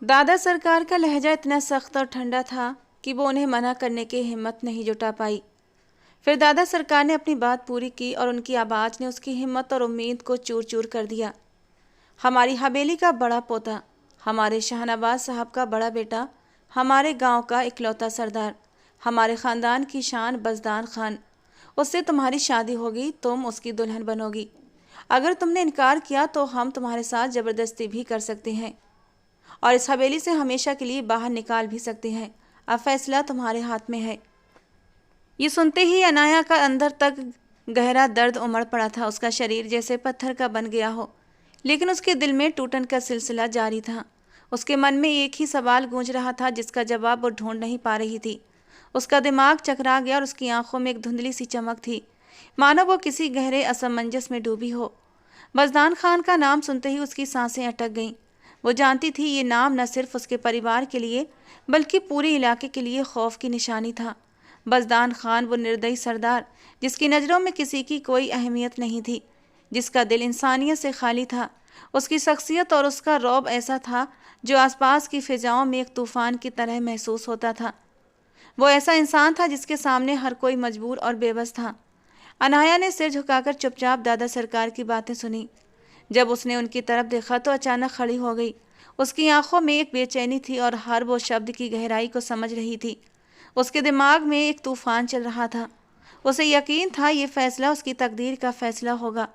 दादा सरकार का लहजा इतना सख्त और ठंडा था कि वो उन्हें मना करने की हिम्मत नहीं जुटा पाई। फिर दादा सरकार ने अपनी बात पूरी की और उनकी आवाज़ ने उसकी हिम्मत और उम्मीद को चूर चूर कर दिया। हमारी हवेली का बड़ा पोता, हमारे शाहनवाज साहब का बड़ा बेटा, हमारे गांव का इकलौता सरदार, हमारे ख़ानदान की शान बज़दान खान, उससे तुम्हारी शादी होगी, तुम उसकी दुल्हन बनोगी। अगर तुमने इनकार किया तो हम तुम्हारे साथ ज़बरदस्ती भी कर सकते हैं और इस हवेली से हमेशा के लिए बाहर निकाल भी सकते हैं। अब फैसला तुम्हारे हाथ में है। ये सुनते ही अनाया का अंदर तक गहरा दर्द उमड़ पड़ा था। उसका शरीर जैसे पत्थर का बन गया हो, लेकिन उसके दिल में टूटन का सिलसिला जारी था। उसके मन में एक ही सवाल गूंज रहा था जिसका जवाब वो ढूंढ नहीं पा रही थी। उसका दिमाग चकरा गया और उसकी आंखों में एक धुंधली सी चमक थी, मानो वो किसी गहरे असमंजस में डूबी हो। बज़दान खान का नाम सुनते ही उसकी सांसें अटक गईं। वो जानती थी ये नाम न सिर्फ उसके परिवार के लिए बल्कि पूरे इलाके के लिए खौफ की निशानी था। बज़दान खान वो निर्दयी सरदार जिसकी नज़रों में किसी की कोई अहमियत नहीं थी, जिसका दिल इंसानियत से खाली था। उसकी शख्सियत और उसका रौब ऐसा था जो आसपास की फिजाओं में एक तूफान की तरह महसूस होता था। वो ऐसा इंसान था जिसके सामने हर कोई मजबूर और बेबस था। अनाया ने सिर झुकाकर चुपचाप दादा सरकार की बातें सुनी। जब उसने उनकी तरफ देखा तो अचानक खड़ी हो गई। उसकी आंखों में एक बेचैनी थी और हर वो शब्द की गहराई को समझ रही थी। उसके दिमाग में एक तूफान चल रहा था। उसे यकीन था ये फैसला उसकी तकदीर का फैसला होगा।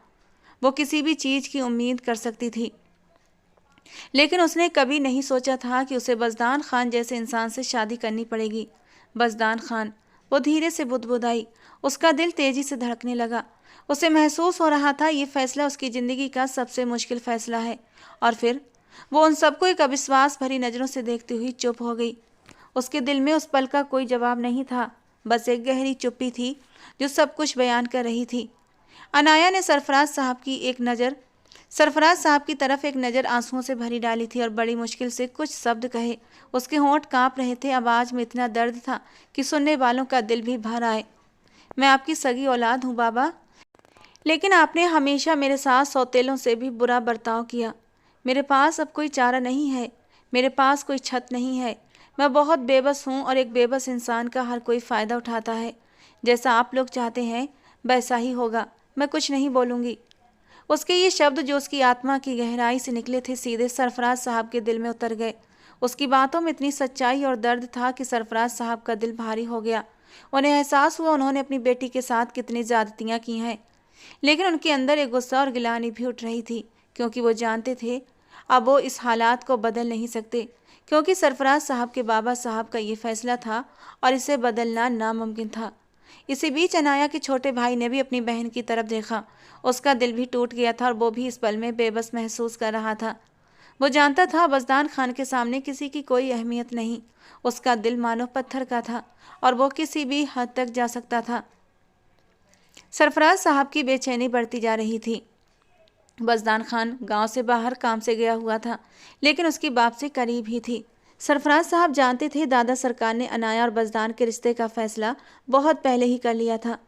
वो किसी भी चीज़ की उम्मीद कर सकती थी, लेकिन उसने कभी नहीं सोचा था कि उसे बज़दान खान जैसे इंसान से शादी करनी पड़ेगी। बज़दान खान, वो धीरे से बुदबुदाई। उसका दिल तेजी से धड़कने लगा। उसे महसूस हो रहा था ये फैसला उसकी ज़िंदगी का सबसे मुश्किल फैसला है। और फिर वो उन सबको एक अविश्वास भरी नज़रों से देखती हुई चुप हो गई। उसके दिल में उस पल का कोई जवाब नहीं था, बस एक गहरी चुप्पी थी जो सब कुछ बयान कर रही थी। अनाया ने सरफराज साहब की तरफ एक नज़र आंसुओं से भरी डाली थी और बड़ी मुश्किल से कुछ शब्द कहे। उसके होंठ कांप रहे थे, आवाज़ में इतना दर्द था कि सुनने वालों का दिल भी भर आए। मैं आपकी सगी औलाद हूँ बाबा, लेकिन आपने हमेशा मेरे साथ सौतेलों से भी बुरा बर्ताव किया। मेरे पास अब कोई चारा नहीं है, मेरे पास कोई छत नहीं है। मैं बहुत बेबस हूँ और एक बेबस इंसान का हर कोई फ़ायदा उठाता है। जैसा आप लोग चाहते हैं वैसा ही होगा। मैं कुछ नहीं बोलूँगी। उसके ये शब्द जो उसकी आत्मा की गहराई से निकले थे सीधे सरफराज साहब के दिल में उतर गए। उसकी बातों में इतनी सच्चाई और दर्द था कि सरफराज साहब का दिल भारी हो गया। उन्हें एहसास हुआ उन्होंने अपनी बेटी के साथ कितनी ज़्यादतियाँ की हैं, लेकिन उनके अंदर एक गुस्सा और गिलानी भी उठ रही थी, क्योंकि वो जानते थे अब वो इस हालात को बदल नहीं सकते, क्योंकि सरफराज साहब के बाबा साहब का ये फैसला था और इसे बदलना नामुमकिन था। इसी बीच अनाया के छोटे भाई ने भी अपनी बहन की तरफ देखा। उसका दिल भी टूट गया था और वो भी इस पल में बेबस महसूस कर रहा था। वो जानता था बज़दान खान के सामने किसी की कोई अहमियत नहीं। उसका दिल मानो पत्थर का था और वो किसी भी हद तक जा सकता था। सरफराज साहब की बेचैनी बढ़ती जा रही थी। बज़दान खान गांव से बाहर काम से गया हुआ था, लेकिन उसकी बाप से करीब ही थी। सरफराज साहब जानते थे दादा सरकार ने अनाया और बज़दान के रिश्ते का फैसला बहुत पहले ही कर लिया था,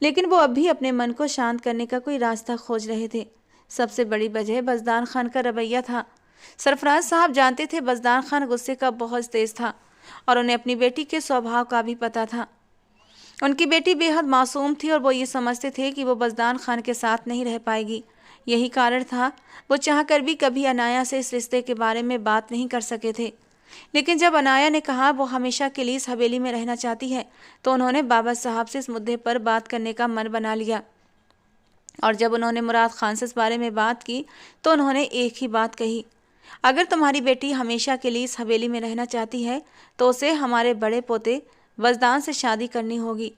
लेकिन वो अब भी अपने मन को शांत करने का कोई रास्ता खोज रहे थे। सबसे बड़ी वजह बज़दान खान का रवैया था। सरफराज साहब जानते थे बज़दान खान गुस्से का बहुत तेज था और उन्हें अपनी बेटी के स्वभाव का भी पता था। उनकी बेटी बेहद मासूम थी और वो ये समझते थे कि वो बज़दान खान के साथ नहीं रह पाएगी। यही कारण था वो चाहकर भी कभी अनाया से इस रिश्ते के बारे में बात नहीं कर सके थे। लेकिन जब अनाया ने कहा वो हमेशा के लिए इस हवेली में रहना चाहती है, तो उन्होंने बाबा साहब से इस मुद्दे पर बात करने का मन बना लिया। और जब उन्होंने मुराद खान से इस बारे में बात की तो उन्होंने एक ही बात कही, अगर तुम्हारी बेटी हमेशा के लिए इस हवेली में रहना चाहती है तो उसे हमारे बड़े पोते बज़दान से शादी करनी होगी।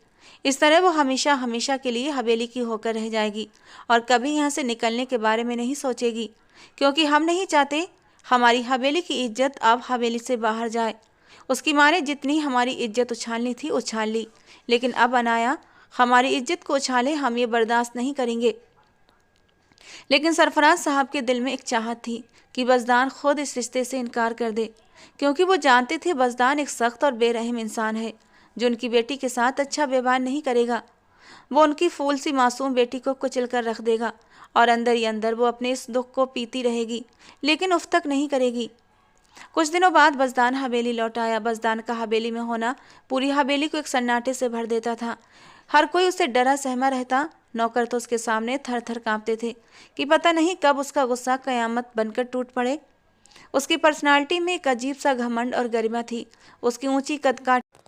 इस तरह वो हमेशा हमेशा के लिए हवेली की होकर रह जाएगी और कभी यहाँ से निकलने के बारे में नहीं सोचेगी, क्योंकि हम नहीं चाहते हमारी हवेली की इज्जत अब हवेली से बाहर जाए। उसकी माँ ने जितनी हमारी इज्जत उछालनी थी उछाल ली, लेकिन अब अनाया हमारी इज्जत को उछाले, हम ये बर्दाश्त नहीं करेंगे। लेकिन सरफराज साहब के दिल में एक चाहत थी कि बज़दान खुद इस रिश्ते से इनकार कर दे, क्योंकि वो जानते थे बज़दान एक सख्त और बेरहम इंसान है जो उनकी बेटी के साथ अच्छा व्यवहार नहीं करेगा। वो उनकी फूल सी मासूम बेटी को कुचल कर रख देगा और अंदर ही अंदर वो अपने इस दुख को पीती रहेगी, लेकिन उफ तक नहीं करेगी। कुछ दिनों बाद बज़दान हवेली लौट आया। बज़दान का हवेली में होना पूरी हवेली को एक सन्नाटे से भर देता था। हर कोई उससे डरा सहमा रहता। नौकर तो उसके सामने थर थर कांपते थे कि पता नहीं कब उसका गुस्सा कयामत बनकर टूट पड़े। उसकी पर्सनालिटी में एक अजीब सा घमंड और गरिमा थी। उसकी ऊंची कदकाठी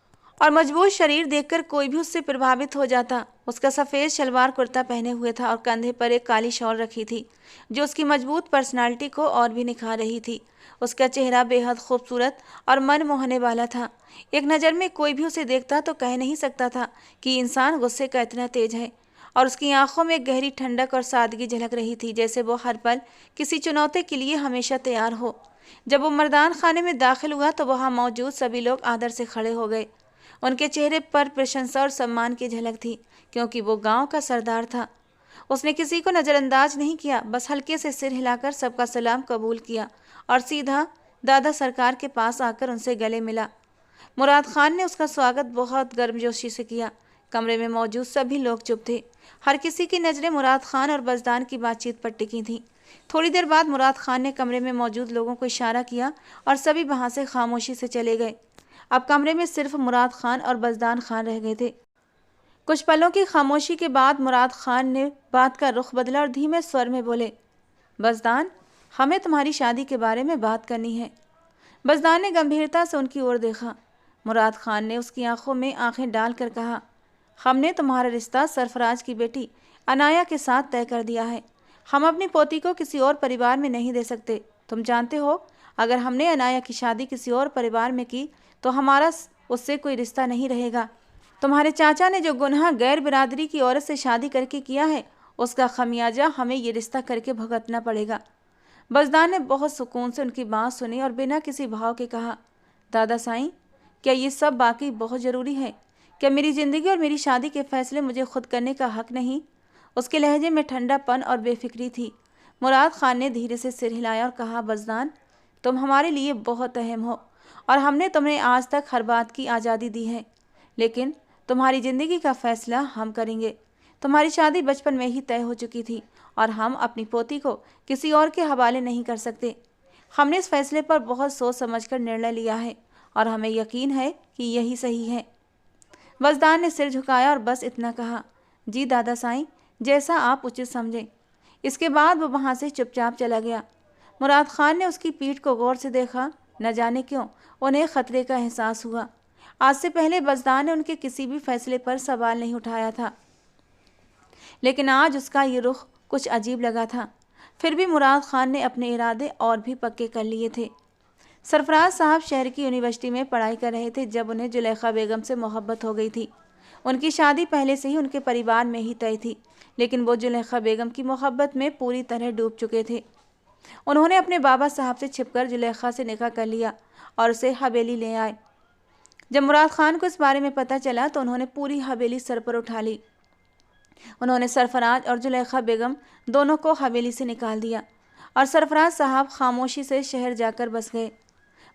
और मजबूत शरीर देखकर कोई भी उससे प्रभावित हो जाता। उसका सफ़ेद शलवार कुर्ता पहने हुए था और कंधे पर एक काली शॉल रखी थी जो उसकी मजबूत पर्सनालिटी को और भी निखार रही थी। उसका चेहरा बेहद खूबसूरत और मन मोहने वाला था। एक नज़र में कोई भी उसे देखता तो कह नहीं सकता था कि इंसान गुस्से का इतना तेज है। और उसकी आंखों में एक गहरी ठंडक और सादगी झलक रही थी, जैसे वो हर पल किसी चुनौती के लिए हमेशा तैयार हो। जब वो मर्दान खाने में दाखिल हुआ तो वहाँ मौजूद सभी लोग आदर से खड़े हो गए। उनके चेहरे पर प्रशंसा और सम्मान की झलक थी, क्योंकि वो गांव का सरदार था। उसने किसी को नज़रअंदाज नहीं किया, बस हल्के से सिर हिलाकर सबका सलाम कबूल किया और सीधा दादा सरकार के पास आकर उनसे गले मिला। मुराद खान ने उसका स्वागत बहुत गर्मजोशी से किया। कमरे में मौजूद सभी लोग चुप थे। हर किसी की नज़रें मुराद खान और बज़दान की बातचीत पर टिकी थीं। थोड़ी देर बाद मुराद खान ने कमरे में मौजूद लोगों को इशारा किया और सभी वहाँ से खामोशी से चले गए। अब कमरे में सिर्फ मुराद खान और बज़दान खान रह गए थे। कुछ पलों की खामोशी के बाद मुराद खान ने बात का रुख बदला और धीमे स्वर में बोले, बज़दान, हमें तुम्हारी शादी के बारे में बात करनी है। बज़दान ने गंभीरता से उनकी ओर देखा। मुराद खान ने उसकी आंखों में आंखें डालकर कहा, हमने तुम्हारा रिश्ता सरफराज की बेटी अनाया के साथ तय कर दिया है। हम अपनी पोती को किसी और परिवार में नहीं दे सकते। तुम जानते हो, अगर हमने अनाया की शादी किसी और परिवार में की तो हमारा उससे कोई रिश्ता नहीं रहेगा। तुम्हारे चाचा ने जो गुनाह गैर बिरादरी की औरत से शादी करके किया है, उसका खमियाजा हमें ये रिश्ता करके भुगतना पड़ेगा। बज़दान ने बहुत सुकून से उनकी बात सुनी और बिना किसी भाव के कहा, दादा साईं, क्या ये सब बाकी बहुत ज़रूरी है? क्या मेरी ज़िंदगी और मेरी शादी के फैसले मुझे खुद करने का हक नहीं? उसके लहजे में ठंडापन और बेफिक्री थी। मुराद खान ने धीरे से सिर हिलाया और कहा, बज़दान, तुम हमारे लिए बहुत अहम हो और हमने तुम्हें आज तक हर बात की आज़ादी दी है, लेकिन तुम्हारी ज़िंदगी का फैसला हम करेंगे। तुम्हारी शादी बचपन में ही तय हो चुकी थी और हम अपनी पोती को किसी और के हवाले नहीं कर सकते। हमने इस फैसले पर बहुत सोच समझकर निर्णय लिया है और हमें यकीन है कि यही सही है। बज़दान ने सिर झुकाया और बस इतना कहा, जी दादा साईं, जैसा आप उचित समझें। इसके बाद वो वहाँ से चुपचाप चला गया। मुराद खान ने उसकी पीठ को गौर से देखा। न जाने क्यों उन्हें खतरे का एहसास हुआ। आज से पहले बज़दान ने उनके किसी भी फैसले पर सवाल नहीं उठाया था, लेकिन आज उसका ये रुख कुछ अजीब लगा था। फिर भी मुराद खान ने अपने इरादे और भी पक्के कर लिए थे। सरफराज साहब शहर की यूनिवर्सिटी में पढ़ाई कर रहे थे जब उन्हें जुलेखा बेगम से मोहब्बत हो गई थी। उनकी शादी पहले से ही उनके परिवार में ही तय थी, लेकिन वो जुलेखा बेगम की मोहब्बत में पूरी तरह डूब चुके थे। उन्होंने अपने बाबा साहब से छिपकर जुलेखा से निकाह कर लिया और उसे हवेली ले आए। जब मुराद खान को इस बारे में पता चला तो उन्होंने पूरी हवेली सर पर उठा ली। उन्होंने सरफराज और जुलेखा बेगम दोनों को हवेली से निकाल दिया और सरफराज साहब खामोशी से शहर जाकर बस गए।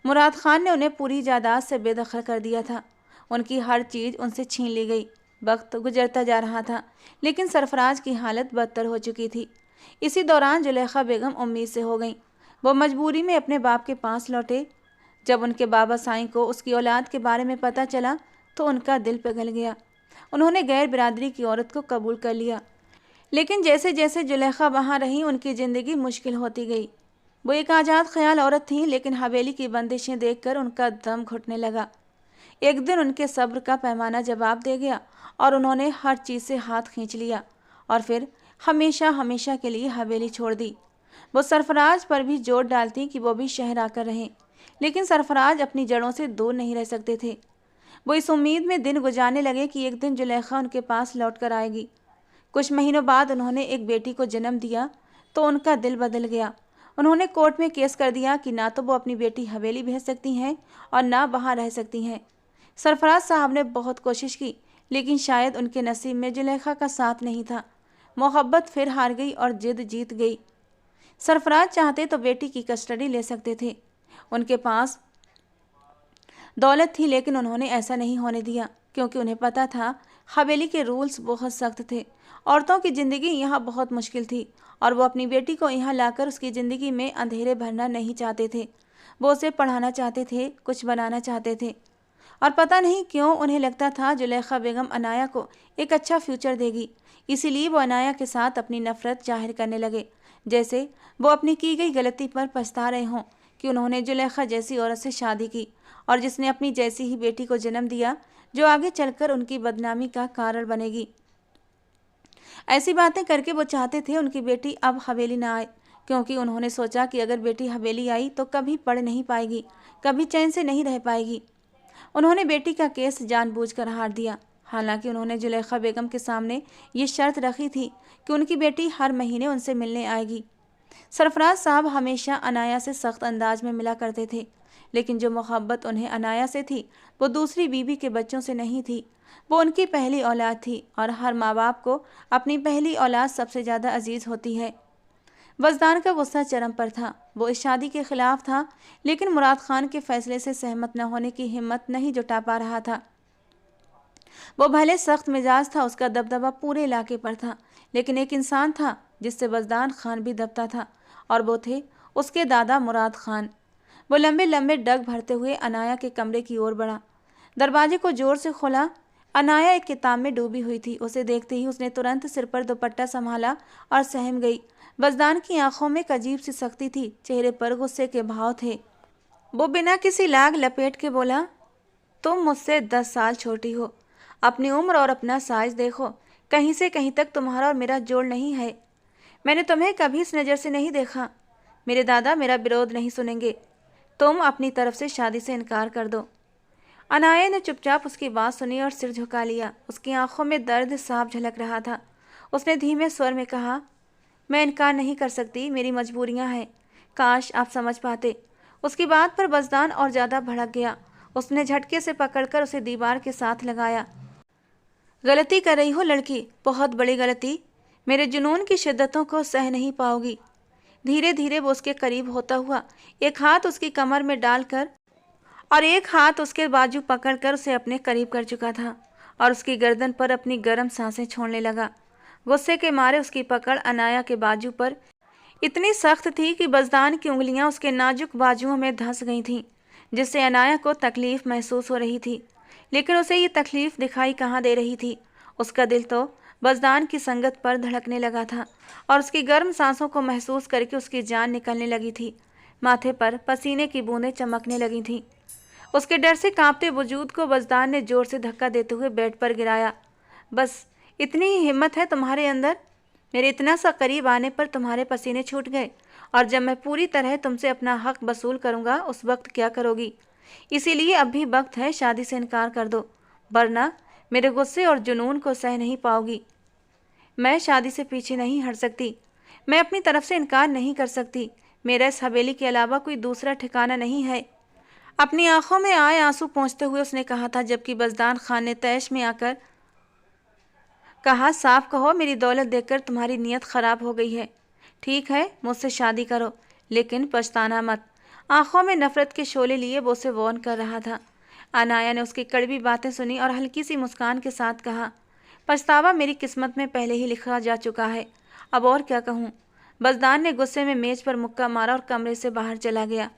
मुराद खान ने उन्हें पूरी जायदाद से बेदखल कर दिया था। उनकी हर चीज़ उनसे छीन ली गई। वक्त गुजरता जा रहा था, लेकिन सरफराज की हालत बदतर हो चुकी थी। इसी दौरान जुलेखा बेगम उम्मीद से हो गई। वो मजबूरी में अपने बाप के पास लौटे। जब उनके बाबा साईं को उसकी औलाद के बारे में पता चला तो उनका दिल पिघल गया। उन्होंने गैर बिरादरी की औरत को कबूल कर लिया, लेकिन जैसे जैसे जुलेखा वहाँ रही उनकी ज़िंदगी मुश्किल होती गई। वो एक आज़ाद ख्याल औरत थी, लेकिन हवेली की बंदिशें देखकर उनका दम घुटने लगा। एक दिन उनके सब्र का पैमाना जवाब दे गया और उन्होंने हर चीज़ से हाथ खींच लिया और फिर हमेशा हमेशा के लिए हवेली छोड़ दी। वो सरफराज पर भी जोर डालती कि वो भी शहर आकर रहें, लेकिन सरफराज अपनी जड़ों से दूर नहीं रह सकते थे। वो इस उम्मीद में दिन गुजारने लगे कि एक दिन जुलेखा उनके पास लौट कर आएगी। कुछ महीनों बाद उन्होंने एक बेटी को जन्म दिया तो उनका दिल बदल गया। उन्होंने कोर्ट में केस कर दिया कि ना तो वो अपनी बेटी हवेली भेज सकती हैं और ना वहाँ रह सकती हैं। सरफराज साहब ने बहुत कोशिश की, लेकिन शायद उनके नसीब में जुलेखा का साथ नहीं था। मोहब्बत फिर हार गई और जिद जीत गई। सरफराज चाहते तो बेटी की कस्टडी ले सकते थे। उनके पास दौलत थी, लेकिन उन्होंने ऐसा नहीं होने दिया, क्योंकि उन्हें पता था हवेली के रूल्स बहुत सख्त थे। औरतों की ज़िंदगी यहाँ बहुत मुश्किल थी और वो अपनी बेटी को यहाँ लाकर उसकी ज़िंदगी में अंधेरे भरना नहीं चाहते थे। वो उसे पढ़ाना चाहते थे, कुछ बनाना चाहते थे। और पता नहीं क्यों उन्हें लगता था जुलेखा बेगम अनाया को एक अच्छा फ्यूचर देगी। इसीलिए वो अनाया के साथ अपनी नफरत जाहिर करने लगे, जैसे वो अपनी की गई गलती पर पछता रहे हों कि उन्होंने जुलेखा जैसी औरत से शादी की और जिसने अपनी जैसी ही बेटी को जन्म दिया, जो आगे चलकर उनकी बदनामी का कारण बनेगी। ऐसी बातें करके वो चाहते थे उनकी बेटी अब हवेली ना आए, क्योंकि उन्होंने सोचा कि अगर बेटी हवेली आई तो कभी पढ़ नहीं पाएगी, कभी चैन से नहीं रह पाएगी। उन्होंने बेटी का केस जानबूझकर हार दिया। हालांकि उन्होंने जुलेखा बेगम के सामने ये शर्त रखी थी कि उनकी बेटी हर महीने उनसे मिलने आएगी। सरफराज साहब हमेशा अनाया से सख्त अंदाज में मिला करते थे, लेकिन जो मोहब्बत उन्हें अनाया से थी वो दूसरी बीवी के बच्चों से नहीं थी। वो उनकी पहली औलाद थी और हर माँ बाप को अपनी पहली औलाद सबसे ज़्यादा अजीज़ होती है। वजदान का गुस्सा चरम पर था। वो इस शादी के खिलाफ था, लेकिन मुराद खान के फैसले से सहमत न होने की हिम्मत नहीं जुटा पा रहा था। वो भले सख्त मिजाज था, उसका दबदबा पूरे इलाके पर था, लेकिन एक इंसान था जिससे वजदान खान भी दबता था, और वो थे उसके दादा मुराद खान। वो लंबे लंबे डग भरते हुए अनाया के कमरे की ओर बढ़ा। दरवाजे को जोर से खोला। अनाया एक किताब में डूबी हुई थी। उसे देखते ही उसने तुरंत सिर पर दुपट्टा संभाला और सहम गई। वजदान की आंखों में एक अजीब सी सख्ती थी, चेहरे पर गुस्से के भाव थे। वो बिना किसी लाग लपेट के बोला, तुम मुझसे 10 साल छोटी हो। अपनी उम्र और अपना साइज देखो, कहीं से कहीं तक तुम्हारा और मेरा जोड़ नहीं है। मैंने तुम्हें कभी इस नज़र से नहीं देखा। मेरे दादा मेरा विरोध नहीं सुनेंगे। तुम अपनी तरफ से शादी से इनकार कर दो। अनाया ने चुपचाप उसकी बात सुनी और सिर झुका लिया। उसकी आंखों में दर्द साफ झलक रहा था। उसने धीमे स्वर में कहा, मैं इनकार नहीं कर सकती, मेरी मजबूरियां हैं। काश आप समझ पाते। उसकी बात पर वजदान और ज़्यादा भड़क गया। उसने झटके से पकड़कर उसे दीवार के साथ लगाया। गलती कर रही हो लड़की, बहुत बड़ी गलती। मेरे जुनून की शिद्दतों को सह नहीं पाओगी। धीरे धीरे वो उसके करीब होता हुआ एक हाथ उसकी कमर में डालकर और एक हाथ उसके बाजू पकड़कर उसे अपने करीब कर चुका था और उसकी गर्दन पर अपनी गर्म सांसें छोड़ने लगा। गुस्से के मारे उसकी पकड़ अनाया के बाजू पर इतनी सख्त थी कि वजदान की उंगलियां उसके नाजुक बाजुओं में धंस गई थीं, जिससे अनाया को तकलीफ महसूस हो रही थी। लेकिन उसे ये तकलीफ दिखाई कहाँ दे रही थी। उसका दिल तो वजदान की संगत पर धड़कने लगा था और उसकी गर्म सांसों को महसूस करके उसकी जान निकलने लगी थी। माथे पर पसीने की बूंदें चमकने लगी थीं। उसके डर से कांपते वजूद को वजदान ने जोर से धक्का देते हुए बेड पर गिराया। बस इतनी ही हिम्मत है तुम्हारे अंदर? मेरे इतना सा करीब आने पर तुम्हारे पसीने छूट गए, और जब मैं पूरी तरह तुमसे अपना हक वसूल करूंगा उस वक्त क्या करोगी? इसीलिए अब भी वक्त है, शादी से इनकार कर दो, वरना मेरे गुस्से और जुनून को सह नहीं पाओगी। मैं शादी से पीछे नहीं हट सकती। मैं अपनी तरफ से इनकार नहीं कर सकती। मेरा इस हवेली के अलावा कोई दूसरा ठिकाना नहीं है। अपनी आंखों में आए आंसू पोंछते हुए उसने कहा था, जबकि वजदान खान ने तैश में आकर कहा, साफ कहो, मेरी दौलत देखकर तुम्हारी नीयत खराब हो गई है। ठीक है, मुझसे शादी करो, लेकिन पछताना मत। आंखों में नफरत के शोले लिए वो उसे वॉर्न कर रहा था। अनाया ने उसकी कड़वी बातें सुनी और हल्की सी मुस्कान के साथ कहा, पछतावा मेरी किस्मत में पहले ही लिखा जा चुका है, अब और क्या कहूँ। वजदान ने गुस्से में मेज पर मुक्का मारा और कमरे से बाहर चला गया।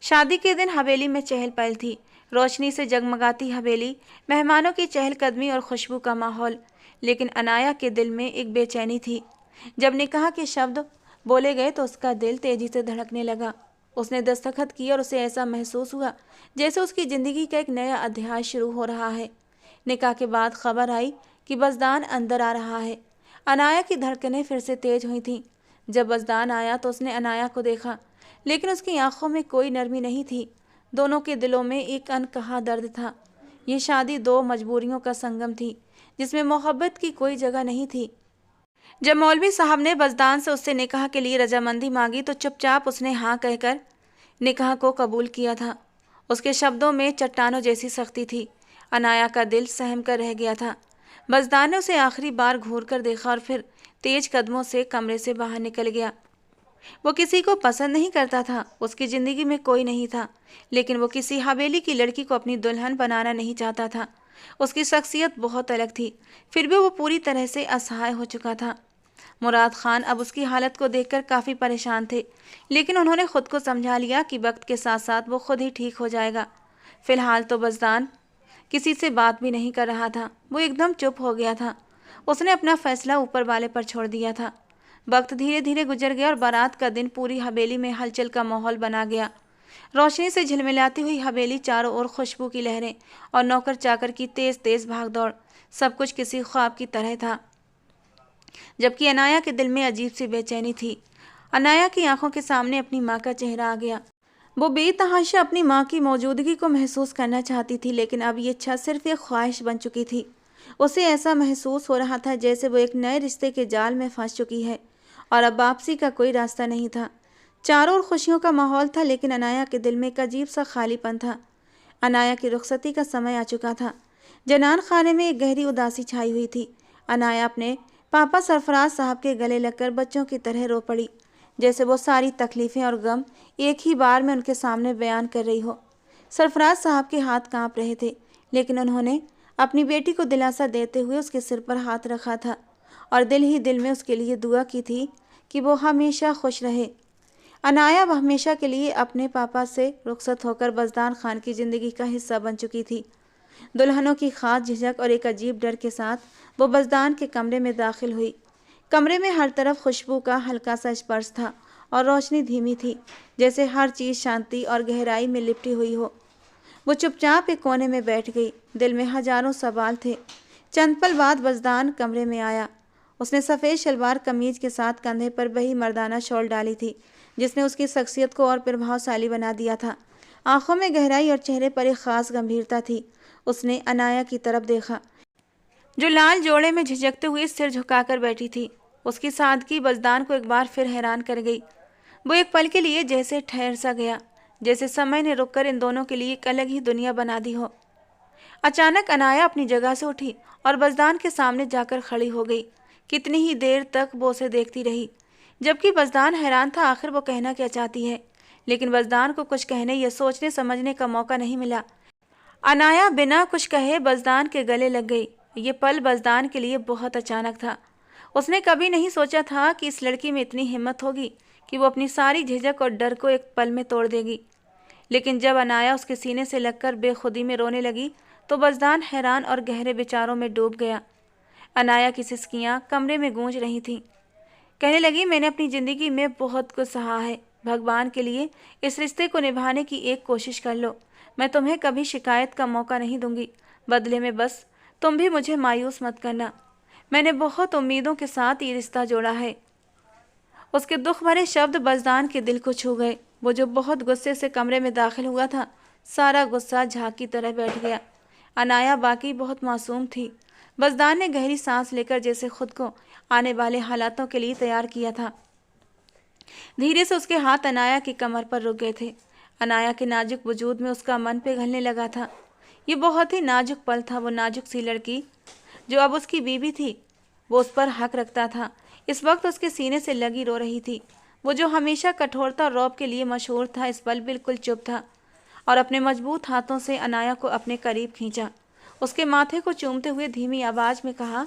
शादी के दिन हवेली में चहल पहल थी। रोशनी से जगमगाती हवेली, मेहमानों की चहलकदमी और खुशबू का माहौल। लेकिन अनाया के दिल में एक बेचैनी थी। जब निकाह के शब्द बोले गए तो उसका दिल तेजी से धड़कने लगा। उसने दस्तखत किए और उसे ऐसा महसूस हुआ जैसे उसकी ज़िंदगी का एक नया अध्याय शुरू हो रहा है। निकाह के बाद खबर आई कि वजदान अंदर आ रहा है। अनाया की धड़कनें फिर से तेज हुई थीं। जब वजदान आया तो उसने अनाया को देखा, लेकिन उसकी आंखों में कोई नरमी नहीं थी। दोनों के दिलों में एक अनकहा दर्द था। ये शादी दो मजबूरियों का संगम थी, जिसमें मोहब्बत की कोई जगह नहीं थी। जब मौलवी साहब ने वजदान से उससे निकाह के लिए रजामंदी मांगी तो चुपचाप उसने हाँ कहकर निकाह को कबूल किया था। उसके शब्दों में चट्टानों जैसी सख्ती थी। अनाया का दिल सहम कर रह गया था। वजदान ने उसे आखिरी बार घूर कर देखा और फिर तेज कदमों से कमरे से बाहर निकल गया। वो किसी को पसंद नहीं करता था, उसकी ज़िंदगी में कोई नहीं था, लेकिन वो किसी हवेली की लड़की को अपनी दुल्हन बनाना नहीं चाहता था। उसकी शख्सियत बहुत अलग थी, फिर भी वो पूरी तरह से असहाय हो चुका था। मुराद खान अब उसकी हालत को देखकर काफ़ी परेशान थे, लेकिन उन्होंने खुद को समझा लिया कि वक्त के साथ साथ वो खुद ही ठीक हो जाएगा। फिलहाल तो बज़दान किसी से बात भी नहीं कर रहा था, वो एकदम चुप हो गया था। उसने अपना फैसला ऊपर वाले पर छोड़ दिया था। वक्त धीरे धीरे गुजर गया और बारात का दिन पूरी हवेली में हलचल का माहौल बना गया। रोशनी से झिलमिलाती हुई हवेली, चारों ओर खुशबू की लहरें और नौकर चाकर की तेज तेज भागदौड़, सब कुछ किसी ख्वाब की तरह था। जबकि अनाया के दिल में अजीब सी बेचैनी थी। अनाया की आंखों के सामने अपनी माँ का चेहरा आ गया। वो बेतहाशा अपनी माँ की मौजूदगी को महसूस करना चाहती थी, लेकिन अब ये इच्छा सिर्फ एक ख्वाहिश बन चुकी थी। उसे ऐसा महसूस हो रहा था जैसे वो एक नए रिश्ते के जाल में फंस चुकी है और अब वापसी का कोई रास्ता नहीं था। चारों ओर खुशियों का माहौल था, लेकिन अनाया के दिल में एक अजीब सा खालीपन था। अनाया की रुखसती का समय आ चुका था। जनान खाने में एक गहरी उदासी छाई हुई थी। अनाया अपने पापा सरफराज साहब के गले लगकर बच्चों की तरह रो पड़ी, जैसे वो सारी तकलीफ़ें और गम एक ही बार में उनके सामने बयान कर रही हो। सरफराज साहब के हाथ कांप रहे थे, लेकिन उन्होंने अपनी बेटी को दिलासा देते हुए उसके सिर पर हाथ रखा था और दिल ही दिल में उसके लिए दुआ की थी कि वो हमेशा खुश रहे। अनाया हमेशा के लिए अपने पापा से रुखसत होकर बज़दान खान की ज़िंदगी का हिस्सा बन चुकी थी। दुल्हनों की खास झिझक और एक अजीब डर के साथ वो बज़दान के कमरे में दाखिल हुई। कमरे में हर तरफ खुशबू का हल्का सा स्पर्श था और रोशनी धीमी थी, जैसे हर चीज़ शांति और गहराई में लिपटी हुई हो। वो चुपचाप एक कोने में बैठ गई। दिल में हजारों सवाल थे। चंद पल बाद बज़दान कमरे में आया। उसने सफ़ेद शलवार कमीज के साथ कंधे पर वही मर्दाना शॉल डाली थी जिसने उसकी शख्सियत को और प्रभावशाली बना दिया था। आंखों में गहराई और चेहरे पर एक खास गंभीरता थी। उसने अनाया की तरफ देखा, जो लाल जोड़े में झिझकते हुए सिर झुकाकर बैठी थी। उसकी सादगी बज़दान को एक बार फिर हैरान कर गई। वो एक पल के लिए जैसे ठहर सा गया, जैसे समय ने रुककर इन दोनों के लिए एक अलग ही दुनिया बना दी हो। अचानक अनाया अपनी जगह से उठी और बज़दान के सामने जाकर खड़ी हो गई। कितनी ही देर तक वो उसे देखती रही, जबकि बज़दान हैरान था आखिर वो कहना क्या चाहती है, लेकिन बज़दान को कुछ कहने या सोचने समझने का मौका नहीं मिला। अनाया बिना कुछ कहे बज़दान के गले लग गई। ये पल बज़दान के लिए बहुत अचानक था। उसने कभी नहीं सोचा था कि इस लड़की में इतनी हिम्मत होगी कि वो अपनी सारी झिझक और डर को एक पल में तोड़ देगी। लेकिन जब अनाया उसके सीने से लगकर बेखुदी में रोने लगी तो बज़दान हैरान और गहरे विचारों में डूब गया। अनाया की सिसकियाँ कमरे में गूंज रही थीं। कहने लगी, मैंने अपनी ज़िंदगी में बहुत कुछ सहा है। भगवान के लिए इस रिश्ते को निभाने की एक कोशिश कर लो। मैं तुम्हें कभी शिकायत का मौका नहीं दूंगी। बदले में बस तुम भी मुझे मायूस मत करना। मैंने बहुत उम्मीदों के साथ ये रिश्ता जोड़ा है। उसके दुख भरे शब्द बज़दान के दिल को छू गए। वो जो बहुत गुस्से से कमरे में दाखिल हुआ था, सारा गुस्सा झाग की तरह बैठ गया। अनाया बाकी बहुत मासूम थी। बज़दान ने गहरी सांस लेकर जैसे खुद को आने वाले हालातों के लिए तैयार किया था। धीरे से उसके हाथ अनाया की कमर पर रुक गए थे। अनाया के नाजुक वजूद में उसका मन पिघलने लगा था। ये बहुत ही नाजुक पल था। वो नाजुक सी लड़की जो अब उसकी बीवी थी, वो उस पर हक रखता था। इस वक्त उसके सीने से लगी रो रही थी। वो जो हमेशा कठोरता और रौब के लिए मशहूर था, इस पल बिल्कुल चुप था और अपने मजबूत हाथों से अनाया को अपने करीब खींचा। उसके माथे को चूमते हुए धीमी आवाज़ में कहा,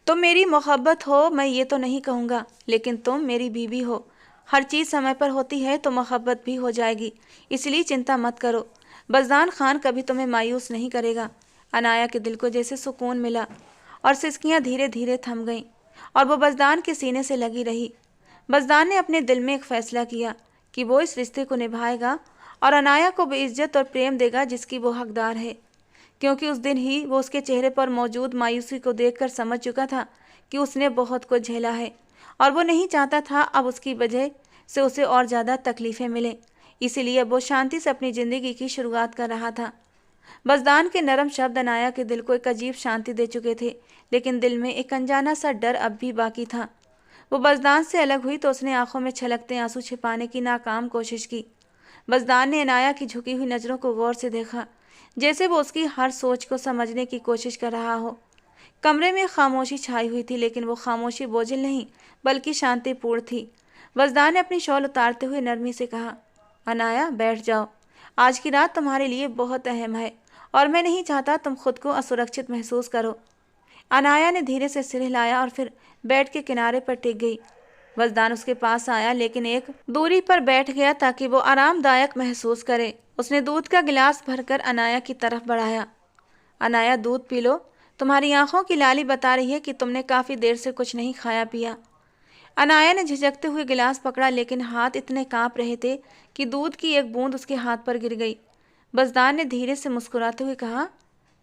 तुम मेरी मोहब्बत हो मैं ये तो नहीं कहूँगा, लेकिन तुम मेरी बीवी हो। हर चीज़ समय पर होती है तो मोहब्बत भी हो जाएगी, इसलिए चिंता मत करो। बज़दान खान कभी तुम्हें मायूस नहीं करेगा। अनाया के दिल को जैसे सुकून मिला और सिसकियाँ धीरे धीरे थम गईं और वो बज़दान के सीने से लगी रही। बज़दान ने अपने दिल में एक फ़ैसला किया कि वो इस रिश्ते को निभाएगा और अनाया को बेइज्जत और प्रेम देगा जिसकी वो हकदार है, क्योंकि उस दिन ही वो उसके चेहरे पर मौजूद मायूसी को देखकर समझ चुका था कि उसने बहुत कुछ झेला है और वो नहीं चाहता था अब उसकी वजह से उसे और ज़्यादा तकलीफ़ें मिलें। इसीलिए अब वो शांति से अपनी ज़िंदगी की शुरुआत कर रहा था। बज़दान के नरम शब्द अनाया के दिल को एक अजीब शांति दे चुके थे, लेकिन दिल में एक अनजाना सा डर अब भी बाकी था। वो बज़दान से अलग हुई तो उसने आंखों में छलकते आंसू छिपाने की नाकाम कोशिश की। बज़दान ने अनाया की झुकी हुई नज़रों को गौर से देखा, जैसे वो उसकी हर सोच को समझने की कोशिश कर रहा हो। कमरे में खामोशी छाई हुई थी, लेकिन वो खामोशी बोझिल नहीं बल्कि शांतिपूर्ण थी। बज़दान ने अपनी शॉल उतारते हुए नरमी से कहा, अनाया बैठ जाओ। आज की रात तुम्हारे लिए बहुत अहम है और मैं नहीं चाहता तुम खुद को असुरक्षित महसूस करो। अनाया ने धीरे से सिर हिलाया और फिर बेड के किनारे पर टिक गई। वजदान उसके पास आया लेकिन एक दूरी पर बैठ गया ताकि वो आरामदायक महसूस करे। उसने दूध का गिलास भरकर अनाया की तरफ बढ़ाया। अनाया, दूध पी लो, तुम्हारी आंखों की लाली बता रही है कि तुमने काफी देर से कुछ नहीं खाया पिया। अनाया ने झिझकते हुए गिलास पकड़ा लेकिन हाथ इतने कांप रहे थे कि दूध की एक बूंद उसके हाथ पर गिर गई। बजदान ने धीरे से मुस्कुराते हुए कहा,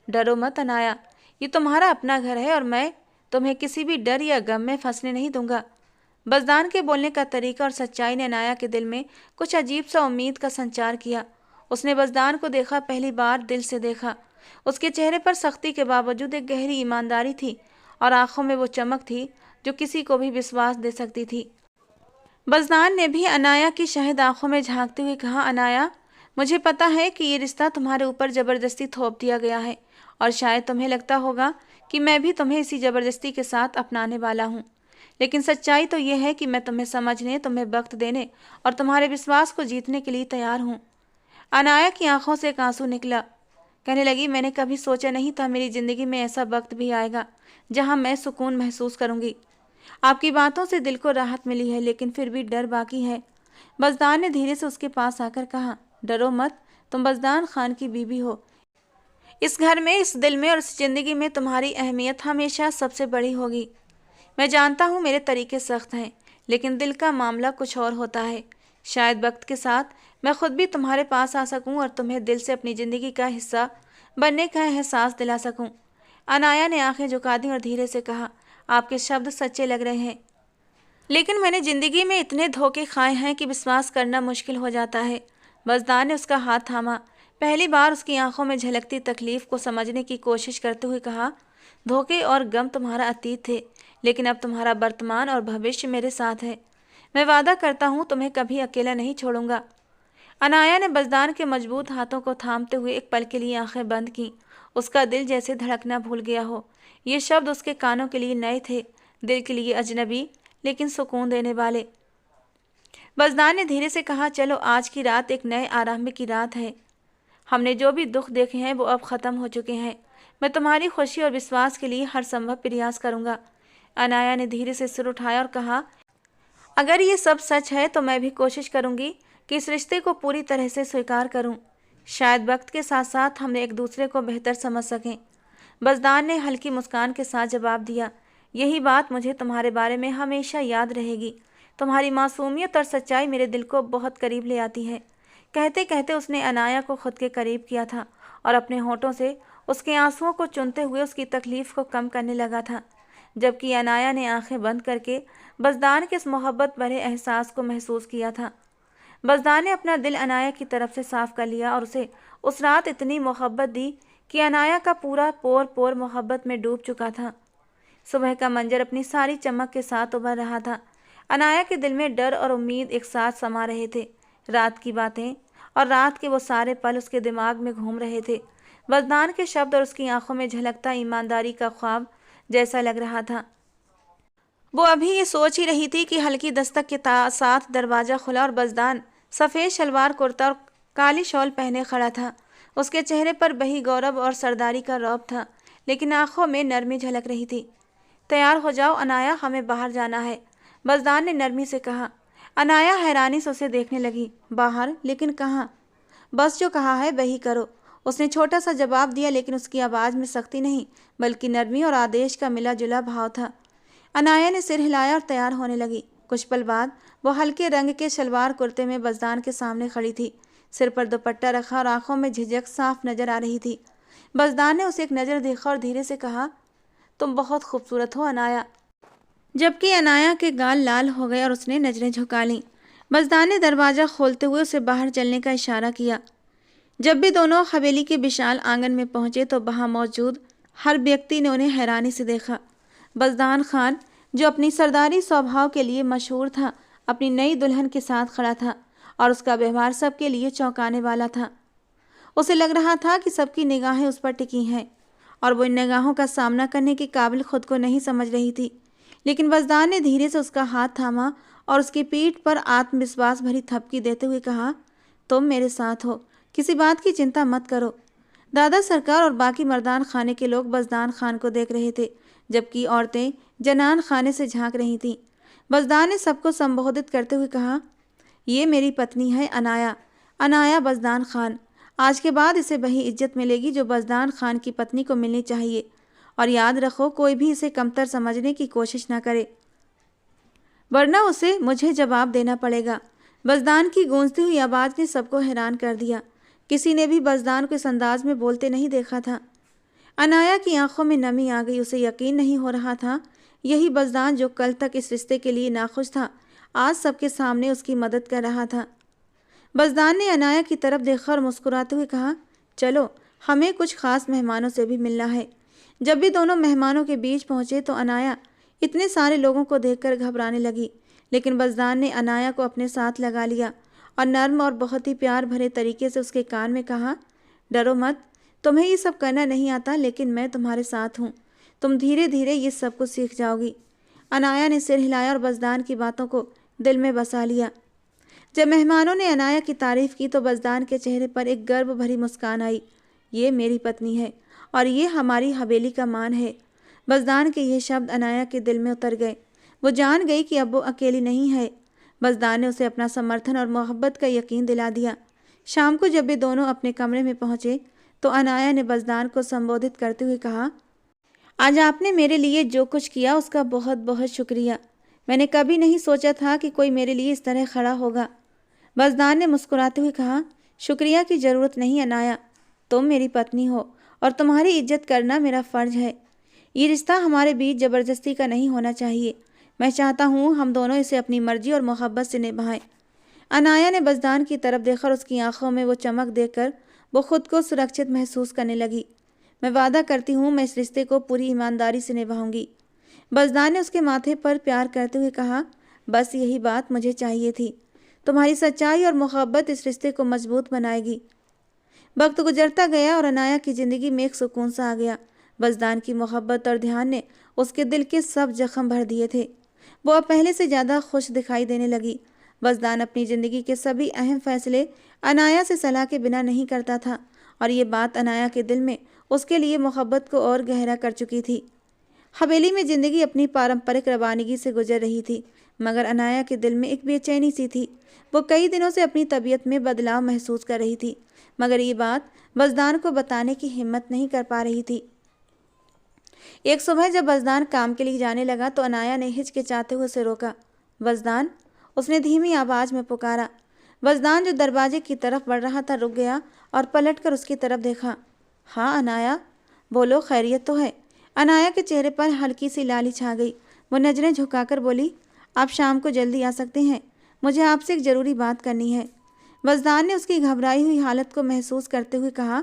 डरो मत अनाया, ये तुम्हारा अपना घर है और मैं तुम्हें किसी भी डर या गम में फंसने नहीं दूंगा। बजदान के बोलने का तरीका और सच्चाई ने अनाया के दिल में कुछ अजीब सा उम्मीद का संचार किया। उसने बजदान को देखा, पहली बार दिल से देखा। उसके चेहरे पर सख्ती के बावजूद एक गहरी ईमानदारी थी और आंखों में वो चमक थी जो किसी को भी विश्वास दे सकती थी। बजदान ने भी अनाया की शहद आंखों में झांकते हुए कहा, अनाया, मुझे पता है कि ये रिश्ता तुम्हारे ऊपर ज़बरदस्ती थोप दिया गया है और शायद तुम्हें लगता होगा कि मैं भी तुम्हें इसी ज़बरदस्ती के साथ अपनाने वाला हूँ, लेकिन सच्चाई तो ये है कि मैं तुम्हें समझने, तुम्हें वक्त देने और तुम्हारे विश्वास को जीतने के लिए तैयार हूँ। अनाया की आंखों से एक आंसू निकला। कहने लगी, मैंने कभी सोचा नहीं था मेरी ज़िंदगी में ऐसा वक्त भी आएगा जहाँ मैं सुकून महसूस करूँगी। आपकी बातों से दिल को राहत मिली है लेकिन फिर भी डर बाकी है। बजदान ने धीरे से उसके पास आकर कहा, डरो मत, तुम बजदान खान की बीवी हो। इस घर में, इस दिल में और इस जिंदगी में तुम्हारी अहमियत हमेशा सबसे बड़ी होगी। मैं जानता हूँ मेरे तरीके सख्त हैं लेकिन दिल का मामला कुछ और होता है। शायद वक्त के साथ मैं खुद भी तुम्हारे पास आ सकूं और तुम्हें दिल से अपनी ज़िंदगी का हिस्सा बनने का एहसास दिला सकूं। अनाया ने आंखें झुका दी और धीरे से कहा, आपके शब्द सच्चे लग रहे हैं लेकिन मैंने ज़िंदगी में इतने धोखे खाए हैं कि विश्वास करना मुश्किल हो जाता है। बजदान ने उसका हाथ थामा, पहली बार उसकी आंखों में झलकती तकलीफ को समझने की कोशिश करते हुए कहा, धोखे और गम तुम्हारा अतीत थे लेकिन अब तुम्हारा वर्तमान और भविष्य मेरे साथ है। मैं वादा करता हूँ तुम्हें कभी अकेला नहीं छोड़ूंगा। अनाया ने बजदान के मजबूत हाथों को थामते हुए एक पल के लिए आंखें बंद की। उसका दिल जैसे धड़कना भूल गया हो। ये शब्द उसके कानों के लिए नए थे, दिल के लिए अजनबी लेकिन सुकून देने वाले। बजदान ने धीरे से कहा, चलो, आज की रात एक नए आरंभ की रात है। हमने जो भी दुख देखे हैं वो अब ख़त्म हो चुके हैं। मैं तुम्हारी खुशी और विश्वास के लिए हर संभव प्रयास करूँगा। अनाया ने धीरे से सिर उठाया और कहा, अगर ये सब सच है तो मैं भी कोशिश करूँगी कि इस रिश्ते को पूरी तरह से स्वीकार करूँ। शायद वक्त के साथ साथ हम एक दूसरे को बेहतर समझ सकें। बजदान ने हल्की मुस्कान के साथ जवाब दिया, यही बात मुझे तुम्हारे बारे में हमेशा याद रहेगी। तुम्हारी मासूमियत और सच्चाई मेरे दिल को बहुत करीब ले आती है। कहते कहते उसने अनाया को खुद के करीब किया था और अपने होठों से उसके आंसुओं को चुनते हुए उसकी तकलीफ को कम करने लगा था, जबकि अनाया ने आंखें बंद करके बजदान के इस मोहब्बत भरे एहसास को महसूस किया था। बजदान ने अपना दिल अनाया की तरफ से साफ कर लिया और उसे उस रात इतनी मोहब्बत दी कि अनाया का पूरा पोर पोर मोहब्बत में डूब चुका था। सुबह का मंजर अपनी सारी चमक के साथ उभर रहा था। अनाया के दिल में डर और उम्मीद एक साथ समा रहे थे। रात की बातें और रात के वो सारे पल उसके दिमाग में घूम रहे थे। बजदान के शब्द और उसकी आंखों में झलकता ईमानदारी का ख्वाब जैसा लग रहा था। वो अभी ये सोच ही रही थी कि हल्की दस्तक के साथ दरवाज़ा खुला और बजदान सफ़ेद शलवार कुर्ता और काली शॉल पहने खड़ा था। उसके चेहरे पर बही गौरव और सरदारी का रौब था लेकिन आंखों में नरमी झलक रही थी। तैयार हो जाओ अनाया, हमें बाहर जाना है, बजदान ने नरमी से कहा। अनाया हैरानी से उसे देखने लगी। बाहर? लेकिन कहाँ? बस जो कहा है वही करो, उसने छोटा सा जवाब दिया लेकिन उसकी आवाज़ में सख्ती नहीं बल्कि नरमी और आदेश का मिला जुला भाव था। अनाया ने सिर हिलाया और तैयार होने लगी। कुछ पल बाद वो हल्के रंग के शलवार कुर्ते में बजदान के सामने खड़ी थी। सिर पर दुपट्टा रखा और आंखों में झिझक साफ नजर आ रही थी। बजदान ने उसे एक नज़र देखा और धीरे से कहा, तुम बहुत खूबसूरत हो अनाया। जबकि अनाया के गाल लाल हो गए और उसने नजरें झुका लीं। बजदान ने दरवाज़ा खोलते हुए उसे बाहर चलने का इशारा किया। जब भी दोनों हवेली के विशाल आंगन में पहुंचे तो वहां मौजूद हर व्यक्ति ने उन्हें हैरानी से देखा। बजदान खान, जो अपनी सरदारी स्वभाव के लिए मशहूर था, अपनी नई दुल्हन के साथ खड़ा था और उसका व्यवहार सबके लिए चौंकाने वाला था। उसे लग रहा था कि सबकी निगाहें उस पर टिकी हैं और वो इन निगाहों का सामना करने के काबिल खुद को नहीं समझ रही थी। लेकिन बजदान ने धीरे से उसका हाथ थामा और उसकी पीठ पर आत्मविश्वास भरी थपकी देते हुए कहा, तुम मेरे साथ हो, किसी बात की चिंता मत करो। दादा सरकार और बाकी मर्दान खाने के लोग बजदान खान को देख रहे थे जबकि औरतें जनान खाने से झांक रही थीं। बज़दान ने सबको संबोधित करते हुए कहा, ये मेरी पत्नी है अनाया, अनाया बज़दान खान। आज के बाद इसे वही इज्जत मिलेगी जो बज़दान खान की पत्नी को मिलनी चाहिए, और याद रखो कोई भी इसे कमतर समझने की कोशिश ना करे, वरना उसे मुझे जवाब देना पड़ेगा। बज़दान की गूंजती हुई आवाज़ ने सबको हैरान कर दिया। किसी ने भी बज़दान को इस अंदाज में बोलते नहीं देखा था। अनाया की आंखों में नमी आ गई। उसे यकीन नहीं हो रहा था यही बज़दान जो कल तक इस रिश्ते के लिए नाखुश था, आज सबके सामने उसकी मदद कर रहा था। बज़दान ने अनाया की तरफ देखा और मुस्कुराते हुए कहा, चलो हमें कुछ ख़ास मेहमानों से भी मिलना है। जब भी दोनों मेहमानों के बीच पहुँचे तो अनाया इतने सारे लोगों को देखकर घबराने लगी, लेकिन बज़दान ने अनाया को अपने साथ लगा लिया और नर्म और बहुत ही प्यार भरे तरीके से उसके कान में कहा, डरो मत, तुम्हें ये सब करना नहीं आता, लेकिन मैं तुम्हारे साथ हूँ। तुम धीरे धीरे ये सब कुछ सीख जाओगी। अनाया ने सिर हिलाया और बज़दान की बातों को दिल में बसा लिया। जब मेहमानों ने अनाया की तारीफ़ की तो बज़दान के चेहरे पर एक गर्व भरी मुस्कान आई। ये मेरी पत्नी है और ये हमारी हवेली का मान है। बज़दान के ये शब्द अनाया के दिल में उतर गए। वो जान गई कि अब वो अकेली नहीं है। बज़दान ने उसे अपना समर्थन और मोहब्बत का यकीन दिला दिया। शाम को जब वे दोनों अपने कमरे में पहुँचे तो अनाया ने बज़दान को संबोधित करते हुए कहा, आज आपने मेरे लिए जो कुछ किया उसका बहुत बहुत शुक्रिया। मैंने कभी नहीं सोचा था कि कोई मेरे लिए इस तरह खड़ा होगा। बज़दान ने मुस्कुराते हुए कहा, शुक्रिया की ज़रूरत नहीं अनाया, तुम मेरी पत्नी हो और तुम्हारी इज्जत करना मेरा फ़र्ज़ है। ये रिश्ता हमारे बीच ज़बरदस्ती का नहीं होना चाहिए। मैं चाहता हूँ हम दोनों इसे अपनी मर्जी और मोहब्बत से निभाएं। अनाया ने बज़दान की तरफ देखा और उसकी आंखों में वो चमक देखकर वो खुद को सुरक्षित महसूस करने लगी। मैं वादा करती हूँ मैं इस रिश्ते को पूरी ईमानदारी से निभाऊंगी। बज़दान ने उसके माथे पर प्यार करते हुए कहा, बस यही बात मुझे चाहिए थी। तुम्हारी सच्चाई और मोहब्बत इस रिश्ते को मजबूत बनाएगी। वक्त गुजरता गया और अनाया की ज़िंदगी में एक सुकून सा आ गया। बज़दान की मोहब्बत और ध्यान ने उसके दिल के सब जख्म भर दिए थे। वो अब पहले से ज़्यादा खुश दिखाई देने लगी। बज़दान अपनी ज़िंदगी के सभी अहम फैसले अनाया से सलाह के बिना नहीं करता था, और ये बात अनाया के दिल में उसके लिए मोहब्बत को और गहरा कर चुकी थी। हवेली में ज़िंदगी अपनी पारंपरिक रवानगी से गुजर रही थी, मगर अनाया के दिल में एक बेचैनी सी थी। वो कई दिनों से अपनी तबीयत में बदलाव महसूस कर रही थी, मगर ये बात बज़दान को बताने की हिम्मत नहीं कर पा रही थी। एक सुबह जब बज़दान काम के लिए जाने लगा तो अनाया ने हिचकिचाते हुए उसे रोका। बज़दान, उसने धीमी आवाज़ में पुकारा। बज़दान जो दरवाजे की तरफ बढ़ रहा था रुक गया और पलटकर उसकी तरफ देखा। हाँ अनाया, बोलो, खैरियत तो है? अनाया के चेहरे पर हल्की सी लाली छा गई। वो नज़रें झुकाकर बोली, आप शाम को जल्दी आ सकते हैं, मुझे आपसे एक ज़रूरी बात करनी है। बज़दान ने उसकी घबराई हुई हालत को महसूस करते हुए कहा,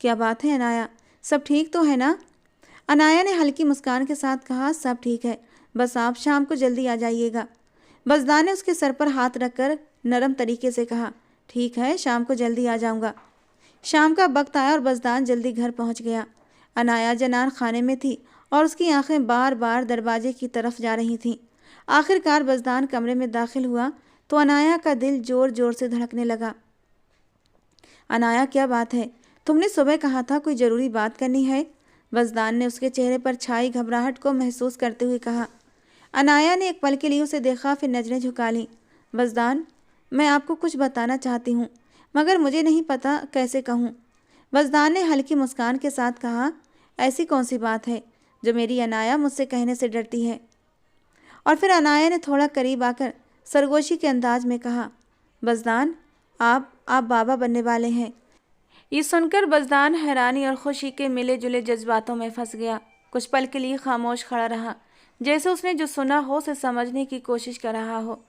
क्या बात है अनाया, सब ठीक तो है ना? अनाया ने हल्की मुस्कान के साथ कहा, सब ठीक है, बस आप शाम को जल्दी आ जाइएगा। बज़दान ने उसके सर पर हाथ रखकर नरम तरीके से कहा, ठीक है, शाम को जल्दी आ जाऊंगा। शाम का वक्त आया और बज़दान जल्दी घर पहुंच गया। अनाया जनान खाने में थी और उसकी आंखें बार बार दरवाजे की तरफ जा रही थीं। आखिरकार बज़दान कमरे में दाखिल हुआ तो अनाया का दिल ज़ोर ज़ोर से धड़कने लगा। अनाया, क्या बात है? तुमने सुबह कहा था कोई ज़रूरी बात करनी है। बज़दान ने उसके चेहरे पर छाई घबराहट को महसूस करते हुए कहा। अनाया ने एक पल के लिए उसे देखा, फिर नज़रें झुका लीं। बज़दान, मैं आपको कुछ बताना चाहती हूँ, मगर मुझे नहीं पता कैसे कहूँ। बज़दान ने हल्की मुस्कान के साथ कहा, ऐसी कौन सी बात है जो मेरी अनाया मुझसे कहने से डरती है? और फिर अनाया ने थोड़ा करीब आकर सरगोशी के अंदाज में कहा, बज़दान, आप बाबा बनने वाले हैं। ये सुनकर बज़दान हैरानी और खुशी के मिले जुले जज्बातों में फंस गया। कुछ पल के लिए खामोश खड़ा रहा, जैसे उसने जो सुना हो उसे समझने की कोशिश कर रहा हो।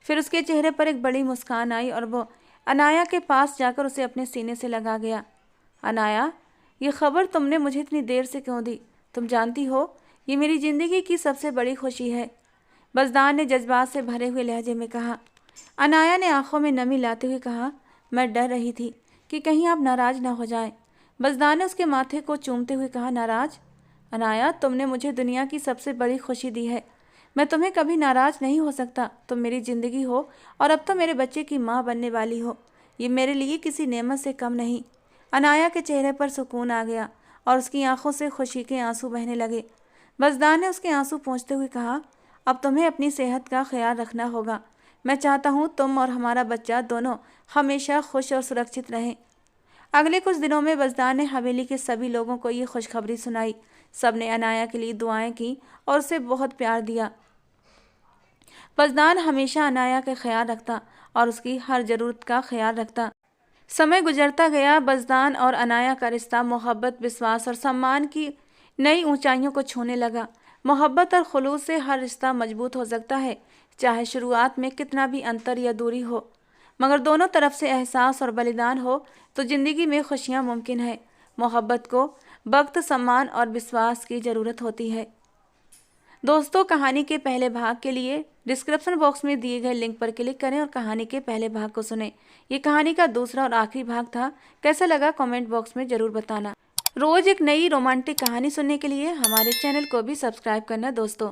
फिर उसके चेहरे पर एक बड़ी मुस्कान आई और वो अनाया के पास जाकर उसे अपने सीने से लगा गया। अनाया, ये खबर तुमने मुझे इतनी देर से क्यों दी? तुम जानती हो ये मेरी ज़िंदगी की सबसे बड़ी खुशी है, बज़दान ने जज्बात से भरे हुए लहजे में कहा। अनाया ने आंखों में नमी लाते हुए कहा, मैं डर रही थी कि कहीं आप नाराज़ ना हो जाएं। बज़दान ने उसके माथे को चूमते हुए कहा, नाराज़? अनाया, तुमने मुझे दुनिया की सबसे बड़ी खुशी दी है, मैं तुम्हें कभी नाराज़ नहीं हो सकता। तुम मेरी ज़िंदगी हो और अब तो मेरे बच्चे की माँ बनने वाली हो, ये मेरे लिए किसी नेमत से कम नहीं। अनाया के चेहरे पर सुकून आ गया और उसकी आंखों से खुशी के आंसू बहने लगे। बज़दार ने उसके आंसू पोंछते हुए कहा, अब तुम्हें अपनी सेहत का ख्याल रखना होगा। मैं चाहता हूँ तुम और हमारा बच्चा दोनों हमेशा खुश और सुरक्षित रहें। अगले कुछ दिनों में बज़दार ने हवेली के सभी लोगों को ये खुशखबरी सुनाई। सब ने अनाया के लिए दुआएं की और उसे बहुत प्यार दिया। बज़दार हमेशा अनाया का ख्याल रखता और उसकी हर ज़रूरत का ख्याल रखता। समय गुजरता गया। बज़दार और अनाया का रिश्ता मोहब्बत, विश्वास और सम्मान की नई ऊंचाइयों को छूने लगा। मोहब्बत और खुलूस से हर रिश्ता मजबूत हो सकता है, चाहे शुरुआत में कितना भी अंतर या दूरी हो। मगर दोनों तरफ से एहसास और बलिदान हो तो ज़िंदगी में खुशियाँ मुमकिन है। मोहब्बत को वक्त, सम्मान और विश्वास की ज़रूरत होती है। दोस्तों, कहानी के पहले भाग के लिए डिस्क्रिप्शन बॉक्स में दिए गए लिंक पर क्लिक करें और कहानी के पहले भाग को सुनें। ये कहानी का दूसरा और आखिरी भाग था। कैसा लगा कमेंट बॉक्स में ज़रूर बताना। रोज़ एक नई रोमांटिक कहानी सुनने के लिए हमारे चैनल को भी सब्सक्राइब करना दोस्तों।